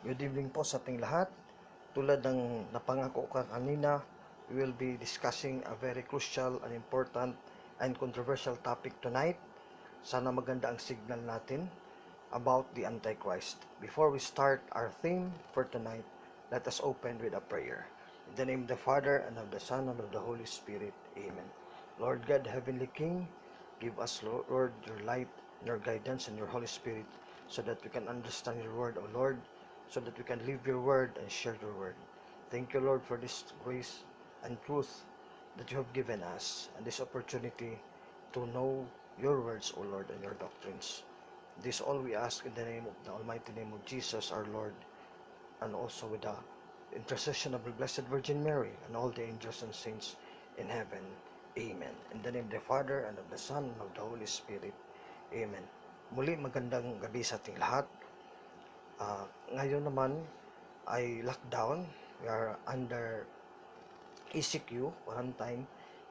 Good evening po sa ating lahat. Tulad ng napangako ka kanina, we will be discussing a very crucial and important and controversial topic tonight. Sana maganda ang signal natin about the Antichrist. Before we start our theme for tonight, let us open with a prayer. In the name of the Father, and of the Son, and of the Holy Spirit. Amen. Lord God, Heavenly King, give us, Lord, your light, your guidance, and your Holy Spirit so that we can understand your word, O Lord, so that we can live your word and share your word. Thank you, Lord, for this grace and truth that you have given us and this opportunity to know your words, O Lord, and your doctrines. This all we ask in the name of the almighty name of Jesus, our Lord, and also with the intercession of the Blessed Virgin Mary and all the angels and saints in heaven. Amen. In the name of the Father, and of the Son, and of the Holy Spirit. Amen. Muli, magandang gabi sa ating lahat. Ngayon naman ay lockdown. We are under ECQ, quarantine.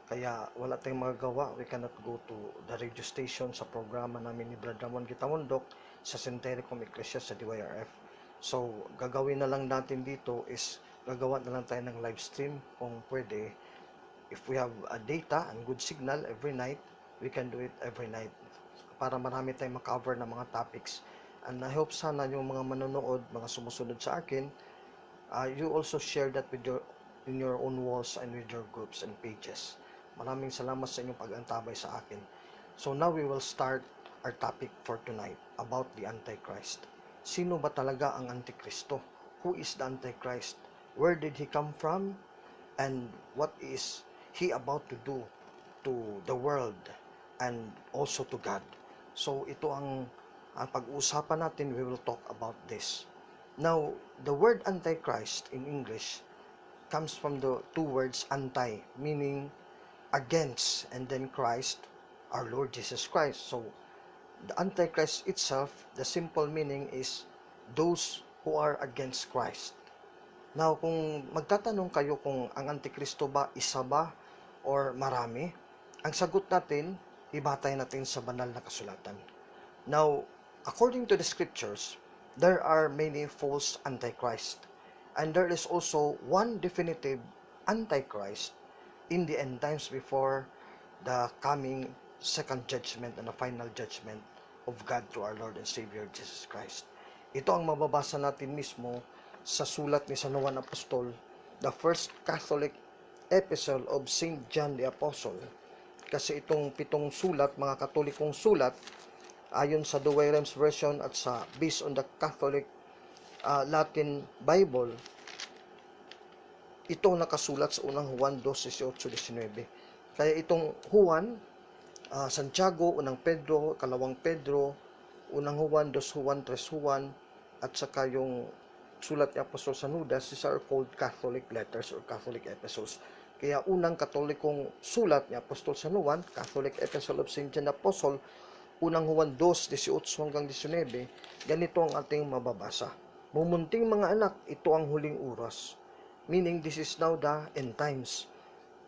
Kaya wala tayong magagawa. We cannot go to the radio station sa programa namin ni Brad Ramon Gitamondok sa Centericom Ecclesia sa DYRF. So, gagawin na lang natin dito is gagawa na lang tayo ng live stream kung pwede. If we have a data and good signal every night, we can do it every night para marami tayong makover ng mga topics. And I hope sana yung mga manonood, mga sumusunod sa akin, you also share that with in your own walls and with your groups and pages. Maraming salamat sa inyong pag-antabay sa akin. So now we will start our topic for tonight about the Antichrist. Sino ba talaga ang Antikristo? Who is the Antichrist? Where did he come from? And what is he about to do to the world and also to God? So ito ang pag-uusapan natin. We will talk about this. Now, the word Antichrist in English comes from the two words anti, meaning against, and then Christ, our Lord Jesus Christ. So, the Antichrist itself, the simple meaning is those who are against Christ. Now, kung magtatanong kayo kung ang Antikristo ba, isa ba, or marami, ang sagot natin, ibatay natin sa banal na kasulatan. Now, according to the scriptures, there are many false Antichrist. And there is also one definitive Antichrist in the end times before the coming second judgment and the final judgment of God through our Lord and Savior Jesus Christ. Ito ang mababasa natin mismo sa sulat ni San Juan Apostol, the first Catholic epistle of St. John the Apostle. Kasi itong pitong sulat, mga katolikong sulat, ayon sa Douay-Rheims version at sa based on the Catholic Latin Bible, itong nakasulat sa unang Juan 2:18-19. Kaya itong Juan, Santiago, unang Pedro, kalawang Pedro, unang Juan, 2 Juan, 3 Juan, at saka yung sulat ni Apostol San Judas, these are called Catholic letters or Catholic epistles. Kaya unang katolikong sulat ni Apostol San Juan, Catholic Epistle of St. John Apostle, unang Juan 2:18-19, ganito ang ating mababasa. Mumunting mga anak, ito ang huling oras. Meaning, this is now the end times,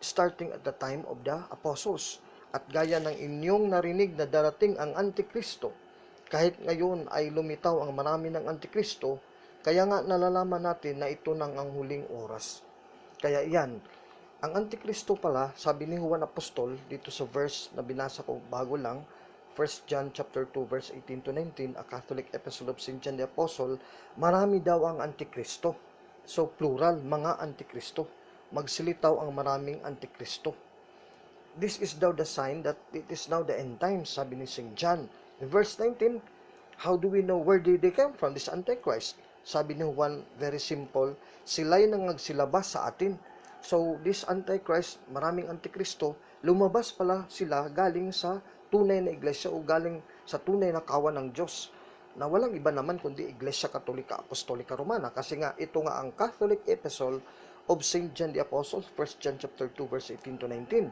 starting at the time of the apostles. At gaya ng inyong narinig na darating ang Antikristo, kahit ngayon ay lumitaw ang marami ng Antikristo, kaya nga nalalaman natin na ito nang ang huling oras. Kaya yan, ang Antikristo pala, sabi ni Juan Apostol, dito sa verse na binasa ko bago lang, 1 John chapter 2 verse 18-19, a Catholic Epistle of St. John the Apostle, marami daw ang Antikristo. So plural, mga Antikristo. Magsilitaw ang maraming Antikristo. This is daw the sign that it is now the end times, sabi ni St. John. In verse 19, how do we know where did they come from, this Antichrist? Sabi ni Juan, very simple, sila'y nangagsilabas sa atin. So, this Antichrist, maraming Antikristo, lumabas pala sila galing sa tunay na iglesia o galing sa tunay na kawan ng Diyos, na walang iba naman kundi Iglesia Katolika Apostolika Romana. Kasi nga, ito nga ang Catholic Epistle of St. John the Apostle, 1 John chapter 2, verse 18-19.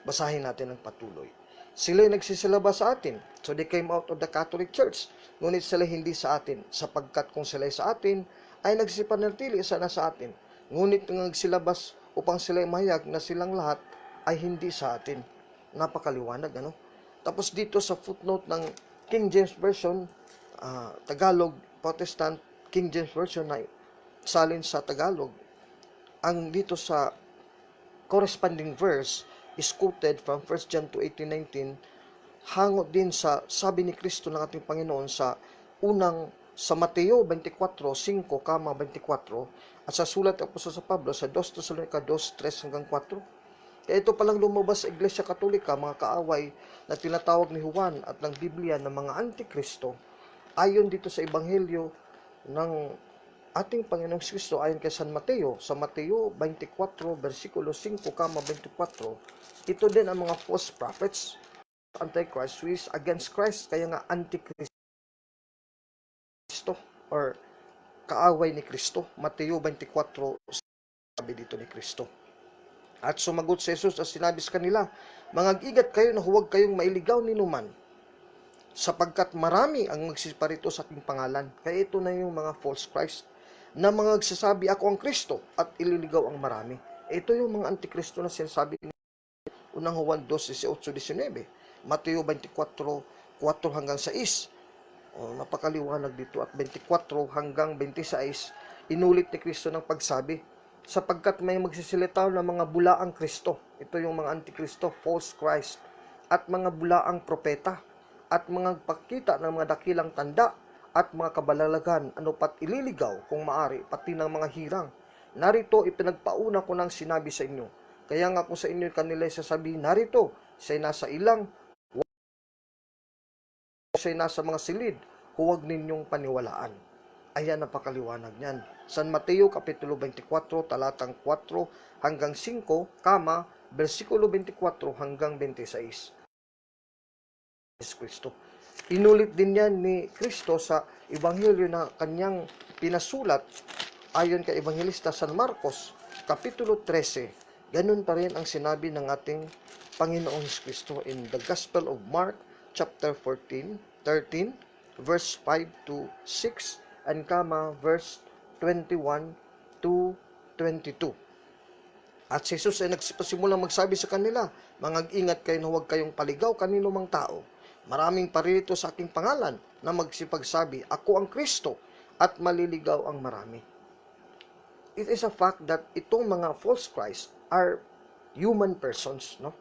Basahin natin ang patuloy. Sila'y nagsisilabas sa atin, so they came out of the Catholic Church, ngunit sila hindi sa atin, sapagkat kung sila'y sa atin, ay nagsipanatili sana sa atin, ngunit nang nagsilabas upang sila'y mahayag na silang lahat ay hindi sa atin. Napakaliwanag, ano? Tapos dito sa footnote ng King James Version, Tagalog, Protestant, King James Version na salin sa Tagalog. Ang dito sa corresponding verse is quoted from 1 John 2:18-19, hango din sa sabi ni Kristo ng ating Panginoon sa sa Mateo 24:5-24 at sa sulat ng apostol sa Pablo sa 2 Tesalonica 2:3-4. Kaya ito palang lumabas sa Iglesia Katolika, mga kaaway na tinatawag ni Juan at ng Biblia ng mga Antikristo, ayon dito sa Ebanghelyo ng ating Panginoong Kristo ayon kay San Mateo, sa Mateo 24:5-24, ito din ang mga false prophets, Antichrist, who is against Christ, kaya nga Antikristo or kaaway ni Kristo. Mateo 24, sabi dito ni Kristo. At sumagot si Jesus at sinabi sa kanila, mangag-ingat kayo na huwag kayong mailigaw ni numan, sapagkat marami ang magsiparito sa aking pangalan. Kaya ito na yung mga false Christ na mga nagsasabi, ako ang Kristo, at ililigaw ang marami. Ito yung mga Antikristo na sinasabi ni unang Juan 2:18-19, Mateo 24:4-6. Napakaliwanag dito. At 24-26, inulit ni Kristo ng pagsabi, sapagkat may magsisilitaw ng mga bulaang Kristo. Ito yung mga Antikristo, false Christ, at mga bulaang propeta, at mga pagkita ng mga dakilang tanda, at mga kabalalagan, ano pat ililigaw, kung maari, pati ng mga hirang. Narito, ipinagpauna ko ng sinabi sa inyo. Kaya nga kung sa inyo kanila sasabihin, narito, siya'y nasa ilang, siya'y nasa mga silid, huwag ninyong paniwalaan. Ayan, napakaliwanag niyan. San Mateo, Kapitulo 24, talatang 4-5, versikulo 24-26. Kristo. Inulit din yan ni Kristo sa Ebanghelyo na kanyang pinasulat ayon kay Evangelista San Marcos, Kapitulo 13. Ganun pa rin ang sinabi ng ating Panginoong Kristo in the Gospel of Mark, chapter 13, verse 5-6, and verse 21-22. At si Jesus ay nagsimulang magsabi sa kanila, mangag-ingat kayo na huwag kayong paligaw kanino mang tao. Maraming paririto sa aking pangalan na magsipagsabi, ako ang Kristo, at maliligaw ang marami. It is a fact that itong mga false Christ are human persons, no?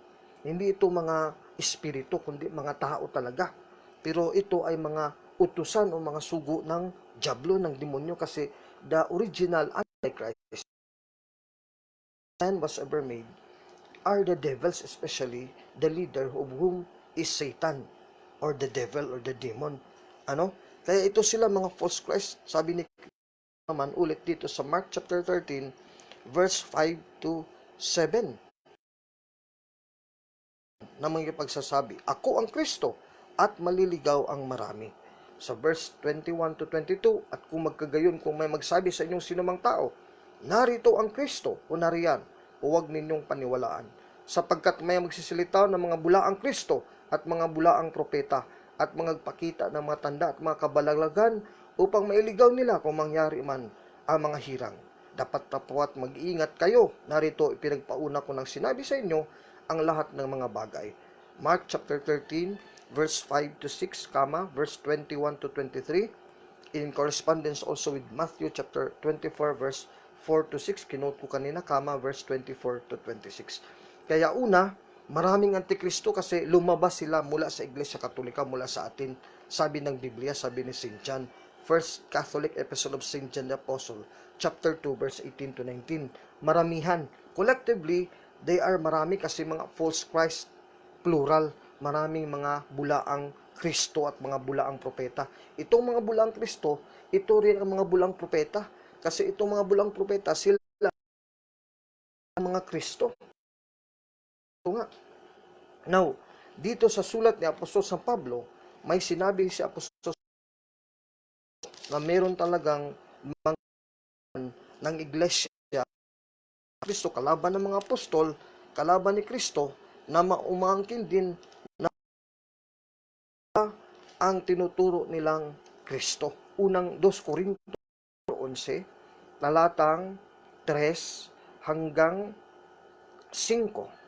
Hindi ito mga espiritu, kundi mga tao talaga. Pero ito ay mga utusan o mga sugo ng diablo, ng demonyo, kasi the original Antichrist man was ever made are the devils, especially the leader of whom is Satan, or the devil, or the demon. Kaya ito sila mga false Christ. Sabi ni naman ulit dito sa Mark chapter 13, verse 5-7, na mga pagsasabi, ako ang Kristo, at maliligaw ang marami. Sa verse 21-22, at kung magkagayon, kung may magsabi sa inyong sinumang tao, narito ang Kristo, o nariyan, huwag ninyong paniwalaan, sapagkat may magsisilitaw ng mga bulaang Kristo at mga bulaang propeta, at mga pakita ng mga tanda at mga kabalalagan upang mailigaw nila kung mangyari man ang mga hirang. Dapat tapwat mag-iingat kayo. Narito ipinagpauna ko ng sinabi sa inyo ang lahat ng mga bagay. Mark chapter 13 verse 5-6, verse 21-23, in correspondence also with Matthew chapter 24 verse 4-6, kinote ko kanina, verse 24-26. Kaya una, maraming Antikristo kasi lumabas sila mula sa Iglesia Katolika, mula sa atin. Sabi ng Biblia, sabi ni St. John, First Catholic Epistle of St. John the Apostle, chapter 2, verse 18-19. Maramihan. Collectively, they are marami kasi mga false Christ, plural. Maraming mga bulaang Kristo at mga bulaang propeta. Itong mga bulaang Kristo, ito rin ang mga bulaang propeta. Kasi itong mga bulaang propeta, sila ang mga Kristo. Ito nga. Now, dito sa sulat ni Apostol San Pablo, may sinabi si Apostol na meron talagang mga ng iglesia Kristo, kalaban ng mga apostol, kalaban ni Kristo, na maumangkin din na ang tinuturo nilang Kristo. Unang 2 Korinto 11, talatang 3 hanggang 5.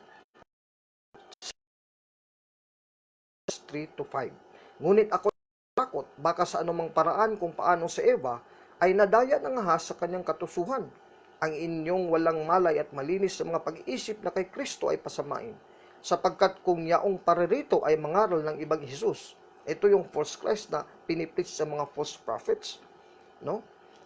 3-5. Ngunit ako takot, baka sa anumang paraan kung paano si Eva ay nadaya ng ahas sa kanyang katusuhan. Ang inyong walang malay at malinis sa mga pag-iisip na kay Kristo ay pasamain, sapagkat kung yaong paririto ay mangaral ng ibang Jesus. Ito yung false Christ na pinipreach sa mga false prophets, no?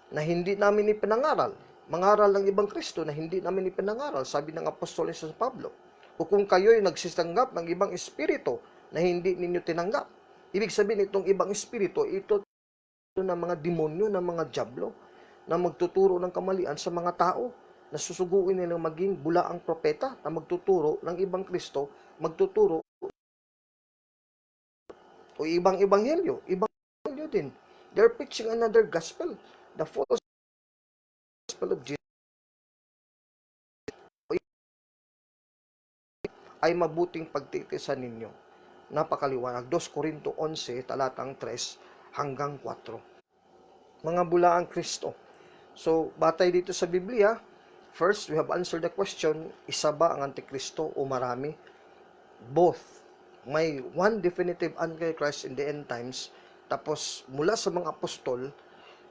Na hindi namin ipinangaral. Mangaral ng ibang Kristo na hindi namin ipinangaral, sabi ng Apostol sa Pablo. O kung kayo'y nagsitanggap ng ibang espiritu na hindi ninyo tinanggap. Ibig sabihin itong ibang espiritu, ito ng mga demonyo, ng mga diablo, na magtuturo ng kamalian sa mga tao, na susuguin nilang maging bulaang propeta, na magtuturo ng ibang Kristo, magtuturo o ibang ebanghelyo din. They're preaching another gospel, the false gospel of Jesus, ay mabuting pagtitisan ninyo. Napakaliwanag. 2 Corinto 11, talatang 3 hanggang 4. Mga bulaang Kristo. So, batay dito sa Biblia, first, we have answered the question, isa ba ang Antikristo o marami? Both. May one definitive Antichrist in the end times, tapos mula sa mga apostol,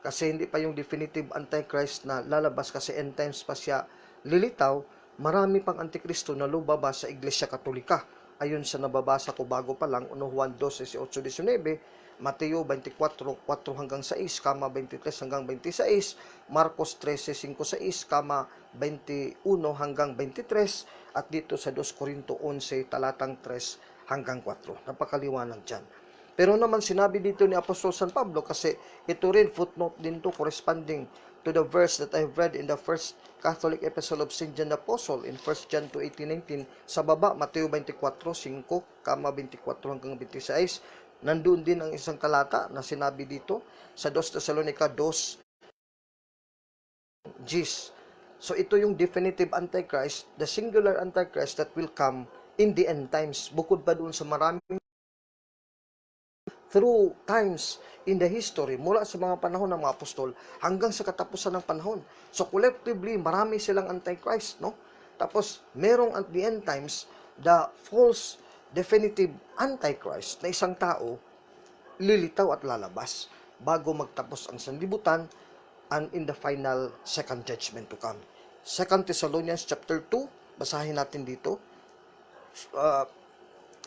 kasi hindi pa yung definitive Antichrist na lalabas kasi end times pa siya lilitaw, marami pang Antikristo na lumabas sa Iglesia Katolika. Ayon sa nababasa ko bago pa lang, Juan 12:18-19, Mateo 24:4 hanggang 6, 23 hanggang 26, Marcos 13:5-6, 21 hanggang 23, at dito sa 2 Corinto 11, talatang 3 hanggang 4. Napakaliwanag dyan. Pero naman sinabi dito ni Apostol San Pablo, kasi ito rin footnote din to corresponding to the verse that I've read in the first Catholic Epistle of St. John the Apostle in 1 John 2:18-19, sa baba, Mateo 24:5, 24 hanggang 26, nandun din ang isang talata na sinabi dito sa 2 Thessalonica 2, Gs. So ito yung definitive Antichrist, the singular Antichrist that will come in the end times. Bukod pa doon sa maraming through times in the history, mula sa mga panahon ng mga apostol hanggang sa katapusan ng panahon. So collectively, marami silang Antichrist, no? Tapos, merong at the end times, the false definitive Antichrist na isang tao, lilitaw at lalabas bago magtapos ang sanlibutan and in the final second judgment to come. 2 Thessalonians chapter 2, basahin natin dito.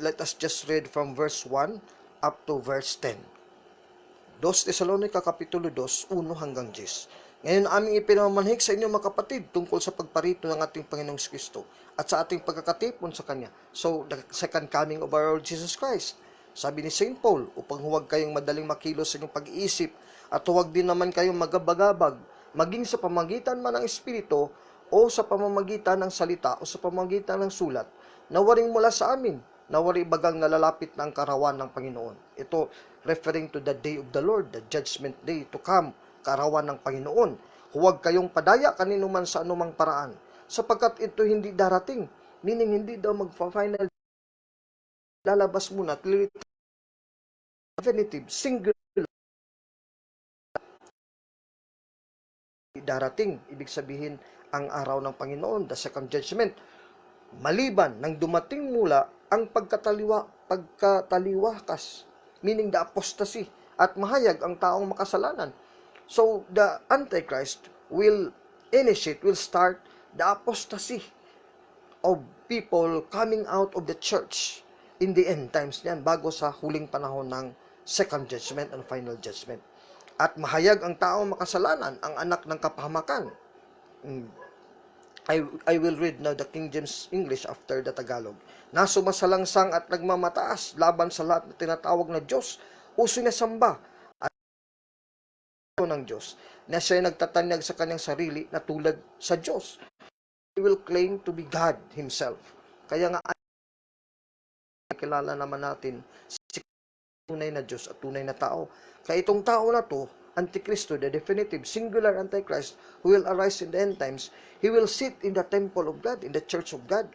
Let us just read from verse 1 up to verse 10. 2 Thessalonica Kapitulo 2, 1 hanggang 10. Ngayon aming ipinamanhik sa inyo mga kapatid tungkol sa pagparito ng ating Panginoong Kristo at sa ating pagkakatipon sa Kanya. So, the second coming of our Lord Jesus Christ. Sabi ni St. Paul, upang huwag kayong madaling makilos sa inyong pag-iisip at huwag din naman kayong magabagabag, maging sa pamagitan man ng Espiritu o sa pamamagitan ng salita o sa pamamagitan ng sulat, na waring mula sa amin, na wari bagang nalalapit na ang karawan ng Panginoon. Ito referring to the day of the Lord, the judgment day to come, karawan ng Panginoon. Huwag kayong padaya kanino man sa anumang paraan, sapagkat ito hindi darating, meaning hindi daw magfa-final, lalabas muna, definitive, singular, darating, ibig sabihin, ang araw ng Panginoon, the second judgment, maliban nang dumating mula ang pagkataliwakas, meaning the apostasy, at mahayag ang taong makasalanan. So, the Antichrist will start the apostasy of people coming out of the church in the end times niyan, bago sa huling panahon ng second judgment and final judgment. At mahayag ang taong makasalanan, ang anak ng kapahamakan. I will read now the King James English after the Tagalog. Na sumasalangsang at nagmamataas laban sa lahat na tinatawag na Diyos o sinasamba at ng Diyos, na siya nagtatanyag sa kanyang sarili na tulad sa Diyos. He will claim to be God Himself. Kaya nga, kilala naman natin si tunay na Diyos at tunay na tao. Kaya itong tao na to, Antikristo, the definitive singular Antichrist who will arise in the end times, he will sit in the temple of God, in the church of God.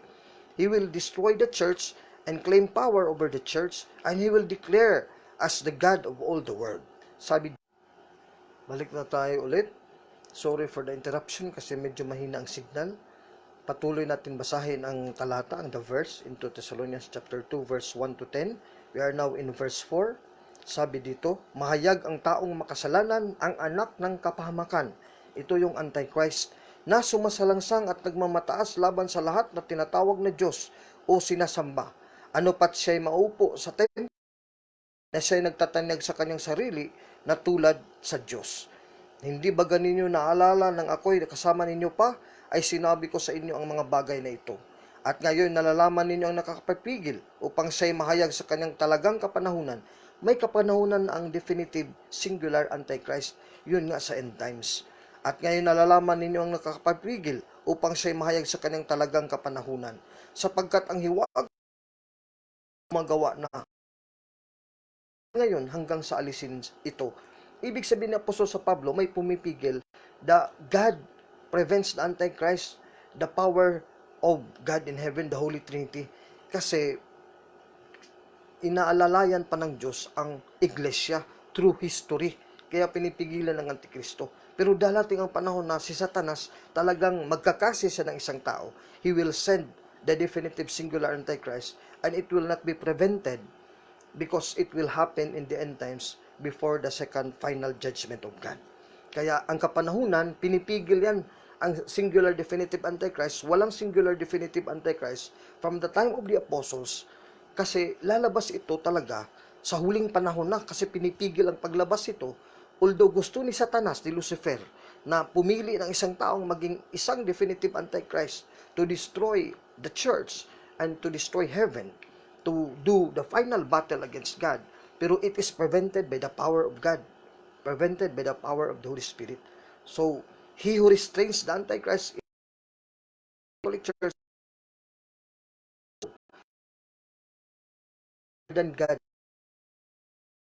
He will destroy the church and claim power over the church, and he will declare as the God of all the world. Sabi, balik na tayo ulit. Sorry for the interruption kasi medyo mahina ang signal. Patuloy natin basahin ang talata, ang the verse, in 2 Thessalonians chapter 2, verse 1 to 10. We are now in verse 4. Sabi dito, mahayag ang taong makasalanan, ang anak ng kapahamakan. Ito yung Antichrist na sumasalangsang at nagmamataas laban sa lahat na tinatawag na Diyos o sinasamba. Ano pat siya'y maupo sa templo na siya'y nagtatanyag sa kanyang sarili na tulad sa Diyos. Hindi ba ganinyo naalala nang ako'y kasama ninyo pa, ay sinabi ko sa inyo ang mga bagay na ito. At ngayon nalalaman ninyo ang nakakapipigil upang siya'y mahayag sa kanyang talagang kapanahunan. May kapanahunan ang definitive singular Antichrist, yun nga sa end times. At ngayon nalalaman ninyo ang nakakapipigil upang siya'y mahayag sa kanyang talagang kapanahunan. Sapagkat ang hiwag magawa na ngayon hanggang sa alisin ito. Ibig sabihin ng apostol sa Pablo, may pumipigil. God prevents the Antichrist, the power of God in heaven, the Holy Trinity. Kasi inaalalayan pa ng Diyos ang iglesia through history. Kaya pinipigilan ng Antikristo. Pero darating ang panahon na si Satanas talagang magkakasi siya ng isang tao. He will send the definitive singular Antichrist and it will not be prevented because it will happen in the end times before the second final judgment of God. Kaya ang kapanahunan, pinipigil yan ang singular definitive Antichrist. Walang singular definitive Antichrist from the time of the apostles kasi lalabas ito talaga sa huling panahon na kasi pinipigil ang paglabas ito. Although gusto ni Satanas, ni Lucifer, na pumili ng isang taong maging isang definitive Antichrist to destroy the church and to destroy heaven, to do the final battle against God. Pero it is prevented by the power of God, prevented by the power of the Holy Spirit. So, he who restrains the Antichrist in the Catholic Church than God,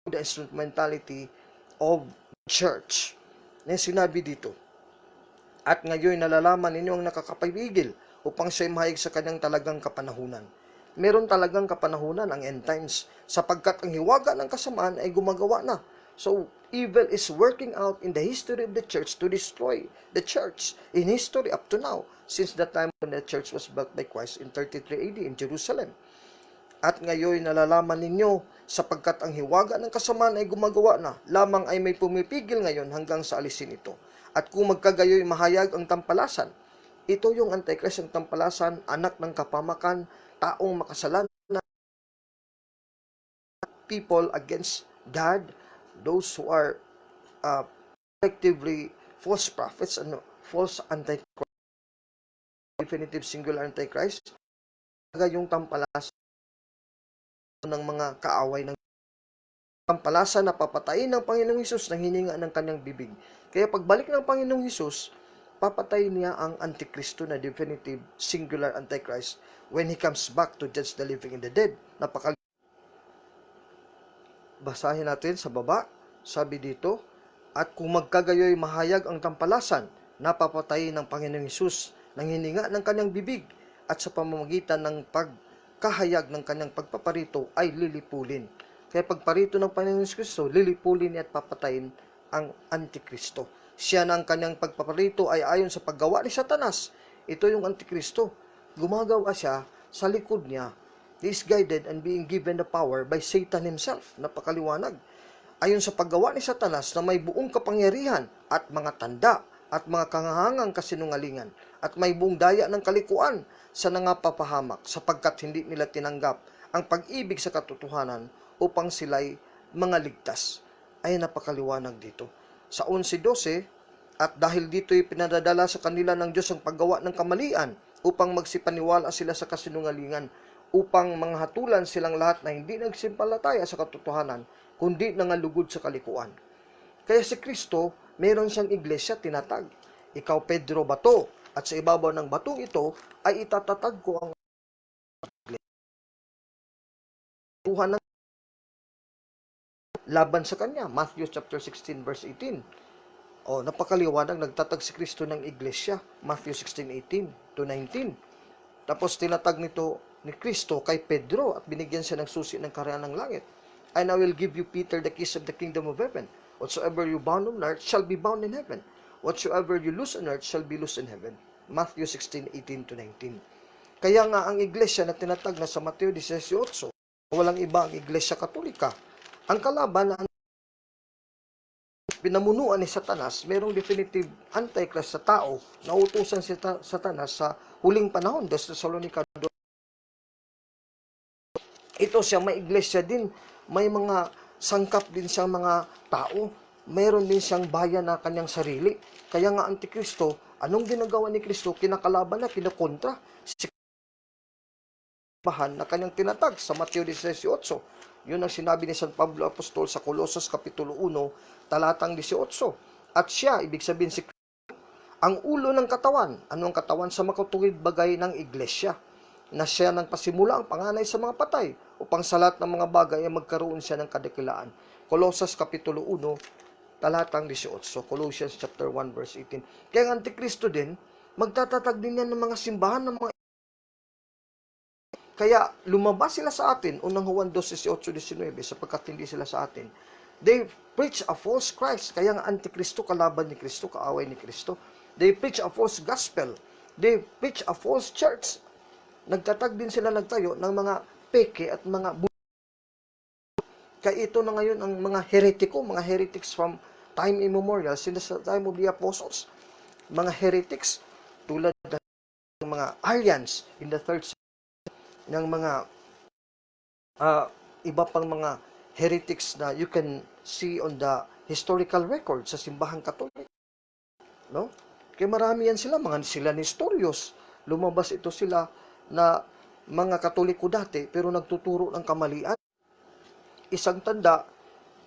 the instrumentality of church. Na sinabi dito, at ngayon nalalaman ninyo ang nakakapigil upang siya'y mahayag sa kanyang talagang kapanahunan. Meron talagang kapanahunan ang end times sapagkat ang hiwaga ng kasamaan ay gumagawa na. So, evil is working out in the history of the church to destroy the church in history up to now, since the time when the church was built by Christ in 33 AD in Jerusalem. At ngayon nalalaman ninyo sapagkat ang hiwaga ng kasamaan ay gumagawa na, lamang ay may pumipigil ngayon hanggang sa alisin ito. At kung magkagayoy mahayag ang tampalasan, ito yung Antichrist, ang tampalasan, anak ng kapamakan, taong makasalanan, people against God, those who are effectively false prophets and false Antichrist, definitive singular Antichrist, yung tampalasan ng mga kaaway ng tampalasan na papatayin ng Panginoong Hesus ng hininga ng kanyang bibig. Kaya pagbalik ng Panginoong Hesus, papatayin niya ang Antikristo na definitive singular Antichrist when He comes back to judge the living and the dead. Basahin natin sa baba, sabi dito, at kung magkagayoy mahayag ang tampalasan, napapatayin ng Panginoong Hesus ng hininga ng kanyang bibig at sa pamamagitan ng pagkahayag ng kanyang pagpaparito ay lilipulin. Kaya pagparito ng Panginoong Kristo, lilipulin niya at papatayin ang Antikristo. Siya na ang kanyang pagpaparito ay ayon sa paggawa ni Satanas. Ito yung Antikristo. Gumagawa siya sa likod niya. He is guided and being given the power by Satan himself. Napakaliwanag. Ayon sa paggawa ni Satanas na may buong kapangyarihan at mga tanda at mga kangahangang kasinungalingan at may buong daya ng kalikuan sa nangapapahamak sapagkat hindi nila tinanggap ang pag-ibig sa katotohanan upang sila'y mga ligtas. Ay napakaliwanag dito. Sa 11:12, at dahil dito'y pinadadala sa kanila ng Diyos ang paggawa ng kamalian upang magsipaniwala sila sa kasinungalingan, upang manghatulan silang lahat na hindi nagsimpalataya sa katotohanan, kundi nangalugod sa kalikuan. Kaya si Kristo, meron siyang iglesia tinatag. Ikaw, Pedro, bato, at sa ibabaw ng batong ito ay itatatag ko ang Tuhan ng laban sa kanya. Matthew chapter 16 verse 18. Napakaliwanag, nagtatag si Kristo ng iglesia. Matthew 16:18 to 19. Tapos tinatag nito ni Kristo kay Pedro at binigyan siya ng susi ng kaharian ng langit. And I will give you, Peter, the keys of the kingdom of heaven. Whatsoever you bound on earth shall be bound in heaven. Whatsoever you loose on earth shall be loosed in heaven. Matthew 16:18 to 19. Kaya nga ang iglesia na tinatag na sa Mateo 18, walang iba ang iglesia Katolika. Ang kalaban na pinamunuan ni Satanas, merong definitive antichrist sa tao na utusan si Satanas sa huling panahon. 2 Thessalonica 2. Ito siya, may iglesia din, may mga sangkap din siyang mga tao, mayroon din siyang bayan na kanyang sarili. Kaya nga Antikristo, anong ginagawa ni Kristo? Kinakalaban na, kinakontra. Si bahan na kanyang tinatag sa Mateo 16:8. Yun ang sinabi ni San Pablo Apostol sa Colossus Kapitulo 1, talatang 18. At siya, ibig sabihin si ang ulo ng katawan. Ano ang katawan? Sa makatuwid bagay ng iglesia, na siya nang pasimula ang panganay sa mga patay, upang sa lahat ng mga bagay ay magkaroon siya ng kadakilaan. Colossus Kapitulo 1, talatang 18. Colossians chapter 1 verse 18. Kaya ang Antikristo din, magtatatag din yan ng mga simbahan ng mga. Kaya lumabas sila sa atin, unang Juan 2:18-19, sapagkat hindi sila sa atin. They preach a false Christ. Kaya nga Antikristo, kalaban ni Kristo, kaaway ni Kristo. They preach a false gospel. They preach a false church. Nagtatag din sila, nagtayo ng mga peke at mga kaya ito na ngayon ang mga heretiko, mga heretics from time immemorial, since the time of the apostles. Mga heretics tulad ng mga Arians in the 3rd century, ng mga iba pang mga heretics na you can see on the historical record sa simbahang Katolik. No? Kaya marami yan sila Nestorios. Lumabas ito sila na mga Katoliko dati, pero nagtuturo ng kamalian. Isang tanda,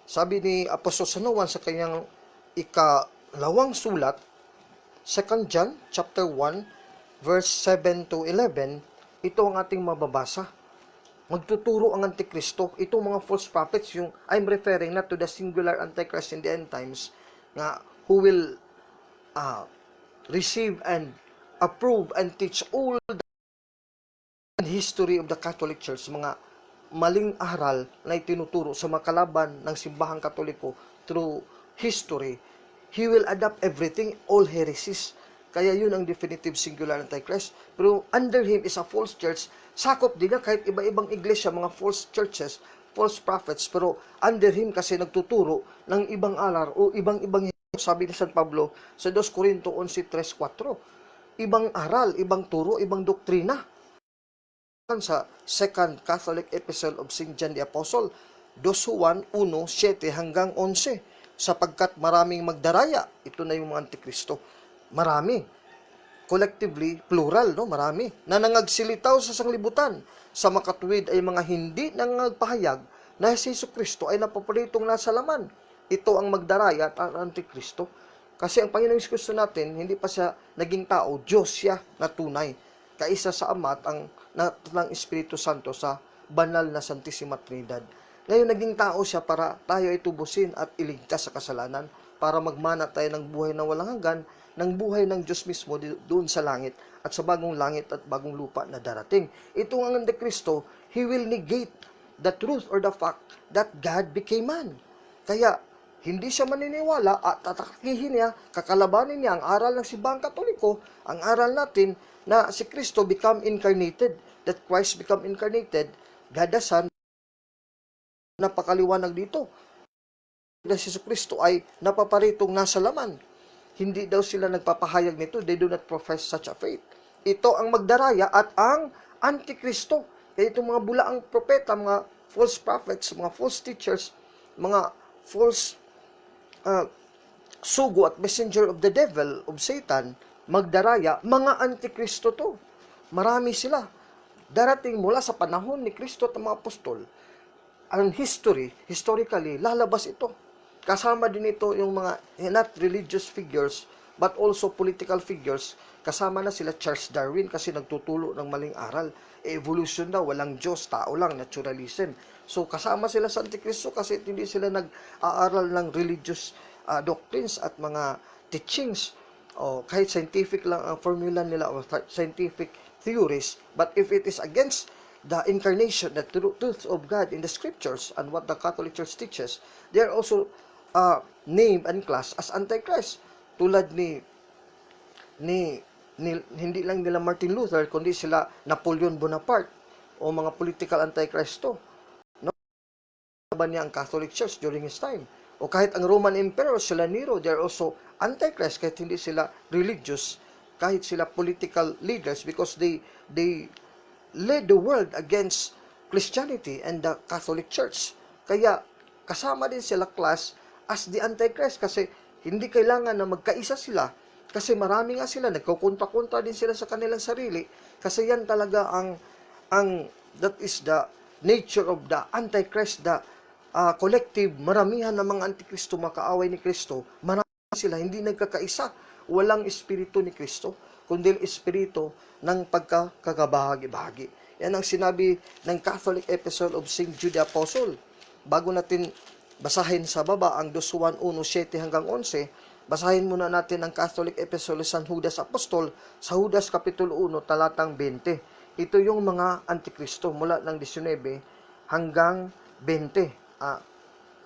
sabi ni Apostol San Juan sa kanyang ikalawang sulat, 2 John chapter 1, verse 7-11, ito ang ating mababasa. Magtuturo ang Antikristo. Itong mga false prophets, yung I'm referring not to the singular Antichrist in the end times, nga who will receive and approve and teach all the history of the Catholic Church, mga maling aral na itinuturo sa mga kalaban ng simbahang Katoliko through history. He will adapt everything, all heresies. Kaya yun ang definitive singular Antichrist. Pero under him is a false church. Sakop din na kahit iba-ibang iglesia, mga false churches, false prophets. Pero under him kasi nagtuturo ng ibang aral o ibang-ibang, sabi ni San Pablo sa 2 Corinto 11:3-4. Ibang aral, ibang turo, ibang doktrina. Sa Second Catholic Epistle of St. John the Apostle, 2 Juan 1:7-11, sapagkat maraming magdaraya. Ito na yung mga Antikristo. Marami. Collectively, plural, no? Marami. Na nangagsilitaw sa sanglibutan. Sa makatuwid ay mga hindi nangagpahayag na si Jesucristo ay napaparitong nasa laman. Ito ang magdaraya at ang Antikristo. Kasi ang Panginoong Kristo natin, hindi pa siya naging tao, Diyos siya na tunay. Kaisa sa Ama at ang ng Espiritu Santo sa banal na Santissima Trinidad. Ngayon, naging tao siya para tayo ay tubusin at iligtas sa kasalanan, para magmana tayo ng buhay na walang hanggan, ng buhay ng Diyos mismo doon sa langit at sa bagong langit at bagong lupa na darating. Ito ang Antikristo, he will negate the truth or the fact that God became man. Kaya, hindi siya maniniwala at tatakihin niya, kakalabanin niya ang aral ng simbahang Katoliko, ang aral natin na si Kristo become incarnated, that Christ become incarnated, God the Son. Napakaliwanag dito. Na si Kristo ay napaparitong nasa laman. Hindi daw sila nagpapahayag nito. They do not profess such a faith. Ito ang magdaraya at ang Antikristo. Kaya itong mga bulaang propeta, mga false prophets, mga false teachers, mga false sugo at messenger of the devil, of Satan, magdaraya, mga Antikristo to. Marami sila. Darating mula sa panahon ni Kristo at mga apostol. Ang historically, lalabas ito. Kasama din ito yung mga, not religious figures, but also political figures. Kasama na sila Charles Darwin kasi nagtutulo ng maling aral. Evolution daw, walang Diyos, tao lang, naturalism. So, kasama sila sa Antikristo kasi hindi sila nag-aaral ng religious doctrines at mga teachings. O kahit scientific lang ang formula nila o scientific theories. But if it is against the incarnation, the truth of God in the scriptures and what the Catholic Church teaches, they are also named and classed as Antichrist. Tulad ni hindi lang nila Martin Luther, kundi sila Napoleon Bonaparte o mga political Antichrist to. No? Pinaglaban niya ang Catholic Church during his time. O kahit ang Roman Emperor, sila Nero, they're also antichrist kahit hindi sila religious, kahit sila political leaders because they led the world against Christianity and the Catholic Church. Kaya kasama din sila class as the antichrist kasi hindi kailangan na magkaisa sila kasi marami nga sila, nagkukontra-kontra din sila sa kanilang sarili kasi yan talaga ang that is the nature of the antichrist, the collective, maramihan ng mga antikristo, makaaway ni Kristo, marami sila, hindi nagkakaisa, walang espiritu ni Kristo, kundi espiritu ng pagkakabahagi-bahagi. Yan ang sinabi ng Catholic Epistle of St. Jude the Apostle. Bago natin basahin sa baba ang 2 Juan 1:7 hanggang 11, basahin muna natin ang Catholic Epistle of San Judas Apostol sa Judas Kapitulo 1, talatang 20. Ito yung mga antikristo mula ng 19 hanggang 20.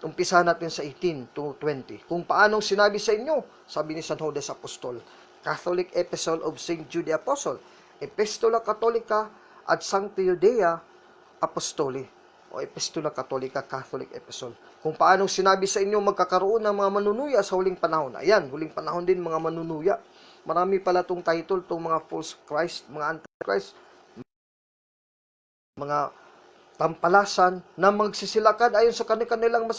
Umpisa natin sa 18 to 20. Kung paanong sinabi sa inyo, sabi ni San Judas Apostol, Catholic Epistle of St. Jude the Apostle, Epistola Catholica at Sancti Judea Apostoli, o Epistola Catholica, Catholic Epistle. Kung paanong sinabi sa inyo magkakaroon ng mga manunuya sa huling panahon. Ayan, huling panahon din mga manunuya. Marami pala tong title, tong mga false Christ, mga antichrist, mga tampalasan na magsisilakad ayon sa kanilang